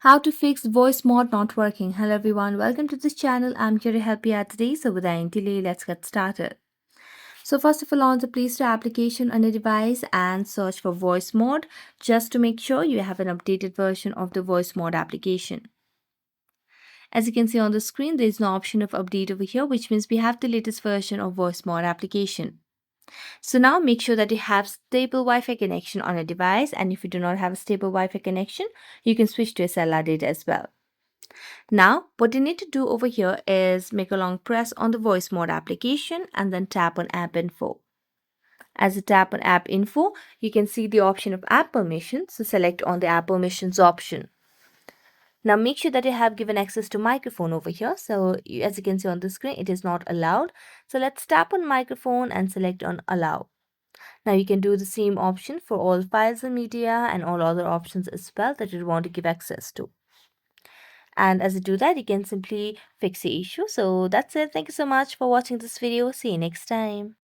How to fix voice mod not working. Hello everyone, welcome to this channel. I'm here to help you out today. So without any delay, let's get started. So first of all, on the Play Store application on the device and search for voice mod just to make sure you have an updated version of the voice mod application. As you can see on the screen, there is no option of update over here, which means we have the latest version of voice mod application. So now make sure that you have stable Wi-Fi connection on a device, and if you do not have a stable Wi-Fi connection, you can switch to a cellular data as well. Now, what you need to do over here is make a long press on the voice mode application and then tap on app info. As you tap on app info, you can see the option of app permissions. So select on the app permissions option. Now make sure that you have given access to microphone over here. So as you can see on the screen, it is not allowed. So let's tap on microphone and select on allow. Now you can do the same option for all files and media and all other options as well that you want to give access to. And as you do that, you can simply fix the issue. So that's it. Thank you so much for watching this video. See you next time.